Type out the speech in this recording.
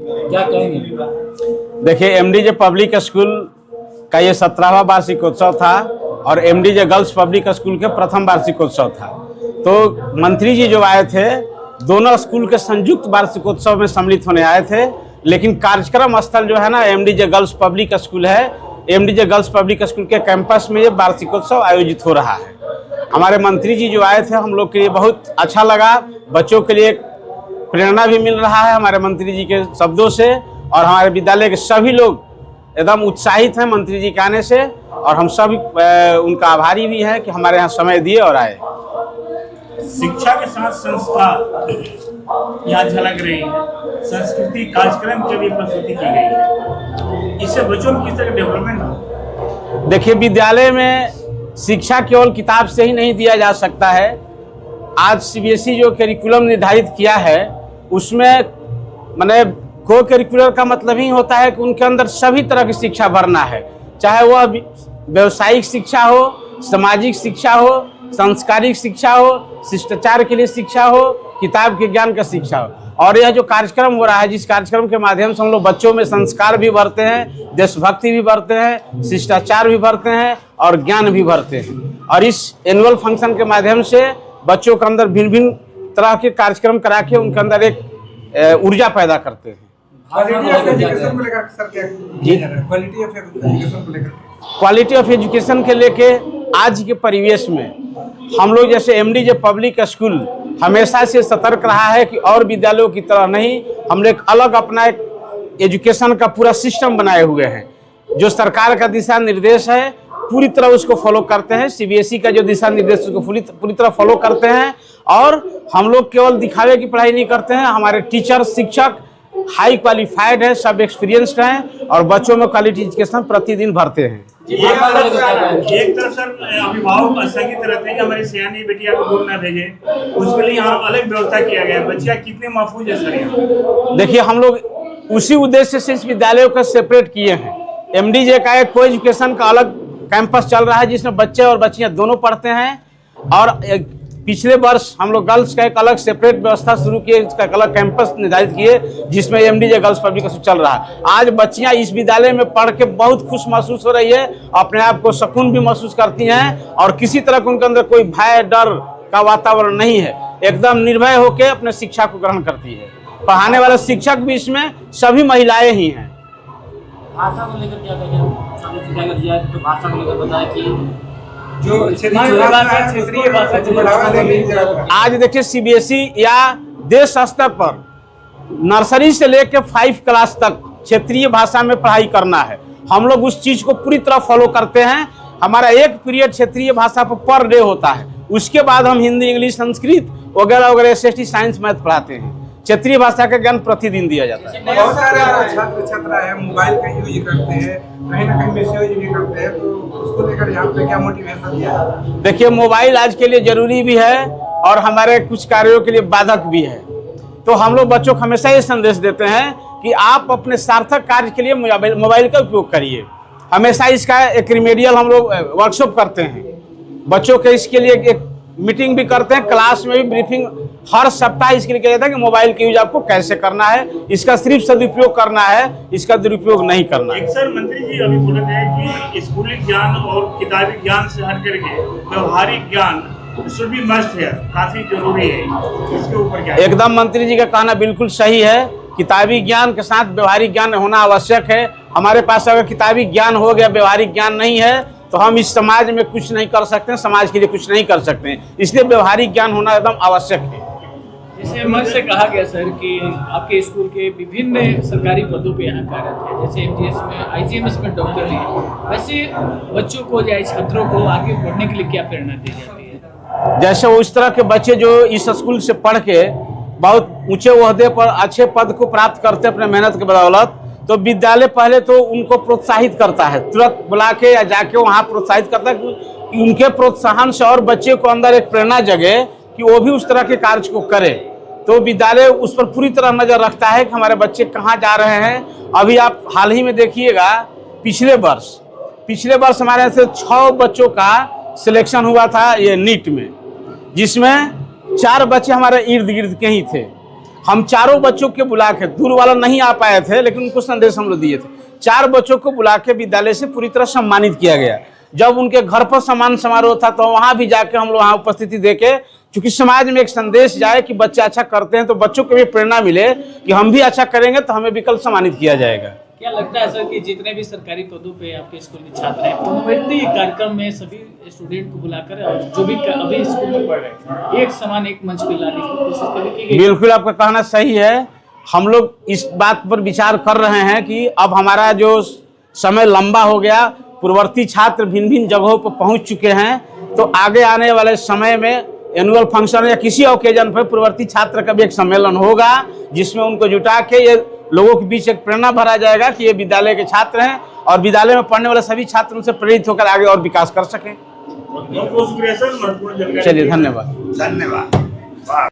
क्या कहेंगे? देखिए, एमडीजे पब्लिक स्कूल का ये 17वां वार्षिकोत्सव था और एमडीजे गर्ल्स पब्लिक स्कूल के प्रथम वार्षिकोत्सव था। तो मंत्री जी जो आए थे, दोनों स्कूल के संयुक्त वार्षिकोत्सव में सम्मिलित होने आए थे, लेकिन कार्यक्रम स्थल जो है ना, एमडीजे गर्ल्स पब्लिक स्कूल है। एमडीजे गर्ल्स पब्लिक स्कूल के कैंपस में ये वार्षिकोत्सव आयोजित हो रहा है। हमारे मंत्री जी जो आए थे, हम लोग के लिए बहुत अच्छा लगा। बच्चों के लिए प्रेरणा भी मिल रहा है हमारे मंत्री जी के शब्दों से, और हमारे विद्यालय के सभी लोग एकदम उत्साहित हैं मंत्री जी के आने से, और हम सभी उनका आभारी भी हैं कि हमारे यहाँ समय दिए और आए। शिक्षा के साथ संस्कार यहाँ झलक रही है, संस्कृति कार्यक्रम की भी प्रस्तुति की गई है। इससे बच्चों में किस तरह डेवलपमेंट हो? देखिए, विद्यालय में शिक्षा केवल किताब से ही नहीं दिया जा सकता है। आज सीबीएसई जो करिकुलम निर्धारित किया है, उसमें माने को करिकुलर का मतलब ही होता है कि उनके अंदर सभी तरह की शिक्षा भरना है, चाहे वह व्यवसायिक शिक्षा हो, सामाजिक शिक्षा हो, सांस्कारिक शिक्षा हो, शिष्टाचार के लिए शिक्षा हो, किताब के ज्ञान का शिक्षा हो। और यह जो कार्यक्रम हो रहा है, जिस कार्यक्रम के माध्यम से हम लोग बच्चों में संस्कार भी भरते हैं, देशभक्ति भी भरते हैं, शिष्टाचार भी भरते हैं और ज्ञान भी भरते हैं। और इस एनुअल फंक्शन के माध्यम से बच्चों के अंदर भिन्न भिन्न तरह के कार्यक्रम करा के उनके अंदर एक ऊर्जा पैदा करते हैं। क्वालिटी ऑफ एजुकेशन के लेके आज के परिवेश में हम लोग जैसे एमडीजे पब्लिक स्कूल हमेशा से सतर्क रहा है कि और विद्यालयों की तरह नहीं, हम लोग अलग अपना एक एजुकेशन का पूरा सिस्टम बनाए हुए हैं। जो सरकार का दिशा निर्देश है पूरी तरह उसको फॉलो करते हैं। सीबीएसई का जो दिशा निर्देश उसको पूरी तरह फॉलो करते हैं। और हम लोग केवल दिखावे की पढ़ाई नहीं करते हैं, हमारे टीचर शिक्षक हाई क्वालिफाइड है, सब एक्सपीरियंस्ड हैं और बच्चों में क्वालिटी एजुकेशन प्रतिदिन भरते हैं। एक तरफ सर अभिभावक असंगित रहते हैं कि हमारी सियानी बेटिया को दूर न भेजे, उसके लिए यहाँ अलग व्यवस्था किया गया है। बच्चियाँ कितने महफूज है सर यहाँ? देखिए, हम लोग उसी उद्देश्य से इस विद्यालयों को सेपरेट किए हैं। एमडीजे का एक को एजुकेशन का अलग कैंपस चल रहा है जिसमें बच्चे और बच्चियाँ दोनों पढ़ते हैं, और पिछले वर्ष हम लोग गर्ल्स का एक अलग सेपरेट व्यवस्था शुरू किए, इसका अलग कैंपस निर्धारित किए जिसमें एमडीजे गर्ल्स पब्लिक स्कूल चल रहा है। आज बच्चियां इस विद्यालय में पढ़ के बहुत खुश महसूस हो रही है, अपने आप को सुकून भी महसूस करती हैं और किसी तरह के उनके अंदर कोई भय डर का वातावरण नहीं है। एकदम निर्भय होकर अपने शिक्षा को ग्रहण करती है। पढ़ाने वाले शिक्षक भी इसमें सभी महिलाएं ही हैं। भाषा को लेकर क्या कहेंगे? अगर जाए तो भाषा को लेकर बताया कि जो क्षेत्रीय भाषा को बढ़ावा देंगे। आज देखिए, सीबीएसई या देश स्तर पर नर्सरी से लेकर 5 क्लास तक क्षेत्रीय भाषा में पढ़ाई करना है। हम लोग उस चीज को पूरी तरह फॉलो करते हैं। हमारा एक पीरियड क्षेत्रीय भाषा पर डे होता है, उसके बाद हम हिंदी, इंग्लिश, संस्कृत वगैरह वगैरह एसएसटी साइंस मैथ पढ़ाते हैं। क्षेत्रीय भाषा का ज्ञान प्रतिदिन दिया जाता है। बहुत सारे छात्र छात्रा है मोबाइल का यूज करते हैं, कहीं ना कहीं मिसयूज भी करते हैं, तो उसको लेकर यहाँ पे क्या मोटिवेशन दिया? देखिए, मोबाइल आज के लिए जरूरी भी है और हमारे कुछ कार्यों के लिए बाधक भी है। तो हम लोग बच्चों को हमेशा ये संदेश देते हैं कि आप अपने सार्थक कार्य के लिए मोबाइल का उपयोग करिए। हमेशा इसका एक रिमेडियल हम लोग वर्कशॉप करते हैं बच्चों के, इसके लिए एक मीटिंग भी करते हैं, क्लास में भी ब्रीफिंग हर सप्ताह इसके लिए किया जाता है कि मोबाइल का यूज आपको कैसे करना है, इसका सिर्फ सदुपयोग करना है, इसका दुरुपयोग नहीं करना है। एक सर मंत्री जी अभी बोले थे कि स्कूली ज्ञान और किताबी ज्ञान से हट करके व्यवहारिक ज्ञान शुड बी मस्ट है, काफी जरूरी है। इसके ऊपर क्या? एकदम मंत्री जी का कहना बिल्कुल सही है। किताबी ज्ञान के साथ व्यवहारिक ज्ञान होना आवश्यक है। हमारे पास अगर किताबी ज्ञान हो गया, व्यवहारिक ज्ञान नहीं है, तो हम इस समाज में कुछ नहीं कर सकते हैं, समाज के लिए कुछ नहीं कर सकते हैं। इसलिए व्यवहारिक ज्ञान होना एकदम आवश्यक है। जैसे मंच से कहा गया सर कि आपके स्कूल के विभिन्न सरकारी पदों पे यहाँ कार्यरत है, जैसे एमजीएस में, आईजीएमएस में डॉक्टर हैं, वैसे बच्चों को या छात्रों को आगे बढ़ने के लिए क्या प्रेरणा दी जाती है? जैसे उस तरह के बच्चे जो इस स्कूल से पढ़ के बहुत ऊंचे ओहदे पर अच्छे पद को प्राप्त करते हैं अपने मेहनत के बदौलत, तो विद्यालय पहले तो उनको प्रोत्साहित करता है, तुरंत बुला के या जाके वहाँ प्रोत्साहित करता है कि उनके प्रोत्साहन से और बच्चे को अंदर एक प्रेरणा जगे कि वो भी उस तरह के कार्य को करे। तो विद्यालय उस पर पूरी तरह नजर रखता है कि हमारे बच्चे कहाँ जा रहे हैं। अभी आप हाल ही में देखिएगा, पिछले वर्ष हमारे यहाँ से 6 बच्चों का सिलेक्शन हुआ था ये नीट में, जिसमें 4 बच्चे हमारे इर्द गिर्द के ही थे। हम चारों बच्चों के बुला के, दूर वाला नहीं आ पाए थे लेकिन उनको संदेश हम लोग दिए थे, 4 बच्चों को बुला के विद्यालय से पूरी तरह सम्मानित किया गया। जब उनके घर पर सम्मान समारोह था तो वहां भी जाके हम लोग वहां उपस्थिति देके, क्योंकि समाज में एक संदेश जाए कि बच्चे अच्छा करते हैं तो बच्चों को भी प्रेरणा मिले कि हम भी अच्छा करेंगे तो हमें भी कल सम्मानित किया जाएगा। क्या लगता है सर कि जितने भी सरकारी पदों पे आपके स्कूल के छात्र हैं, पुनर्वृत्ति कार्यक्रम में सभी स्टूडेंट को बुलाकर और जो भी अभी स्कूल में पढ़ रहे हैं एक समान एक मंच पे लाने की कोशिश कभी की गई? बिल्कुल आपका कहना सही है। हम लोग इस बात पर विचार कर रहे हैं कि अब हमारा जो समय लंबा हो गया, पूर्ववर्ती छात्र भिन्न भिन्न जगहों पर पहुंच चुके हैं, तो आगे आने वाले समय में एनुअल फंक्शन या किसी ओकेजन पर पूर्ववर्ती छात्र का भी एक सम्मेलन होगा जिसमें उनको जुटा के ये लोगों के बीच एक प्रेरणा भरा जाएगा कि ये विद्यालय के छात्र हैं और विद्यालय में पढ़ने वाले सभी छात्र उनसे प्रेरित होकर आगे और विकास कर सकें। बहुत बहुत शुक्रिया सर, महत्वपूर्ण जानकारी। चलिए, धन्यवाद। धन्यवाद।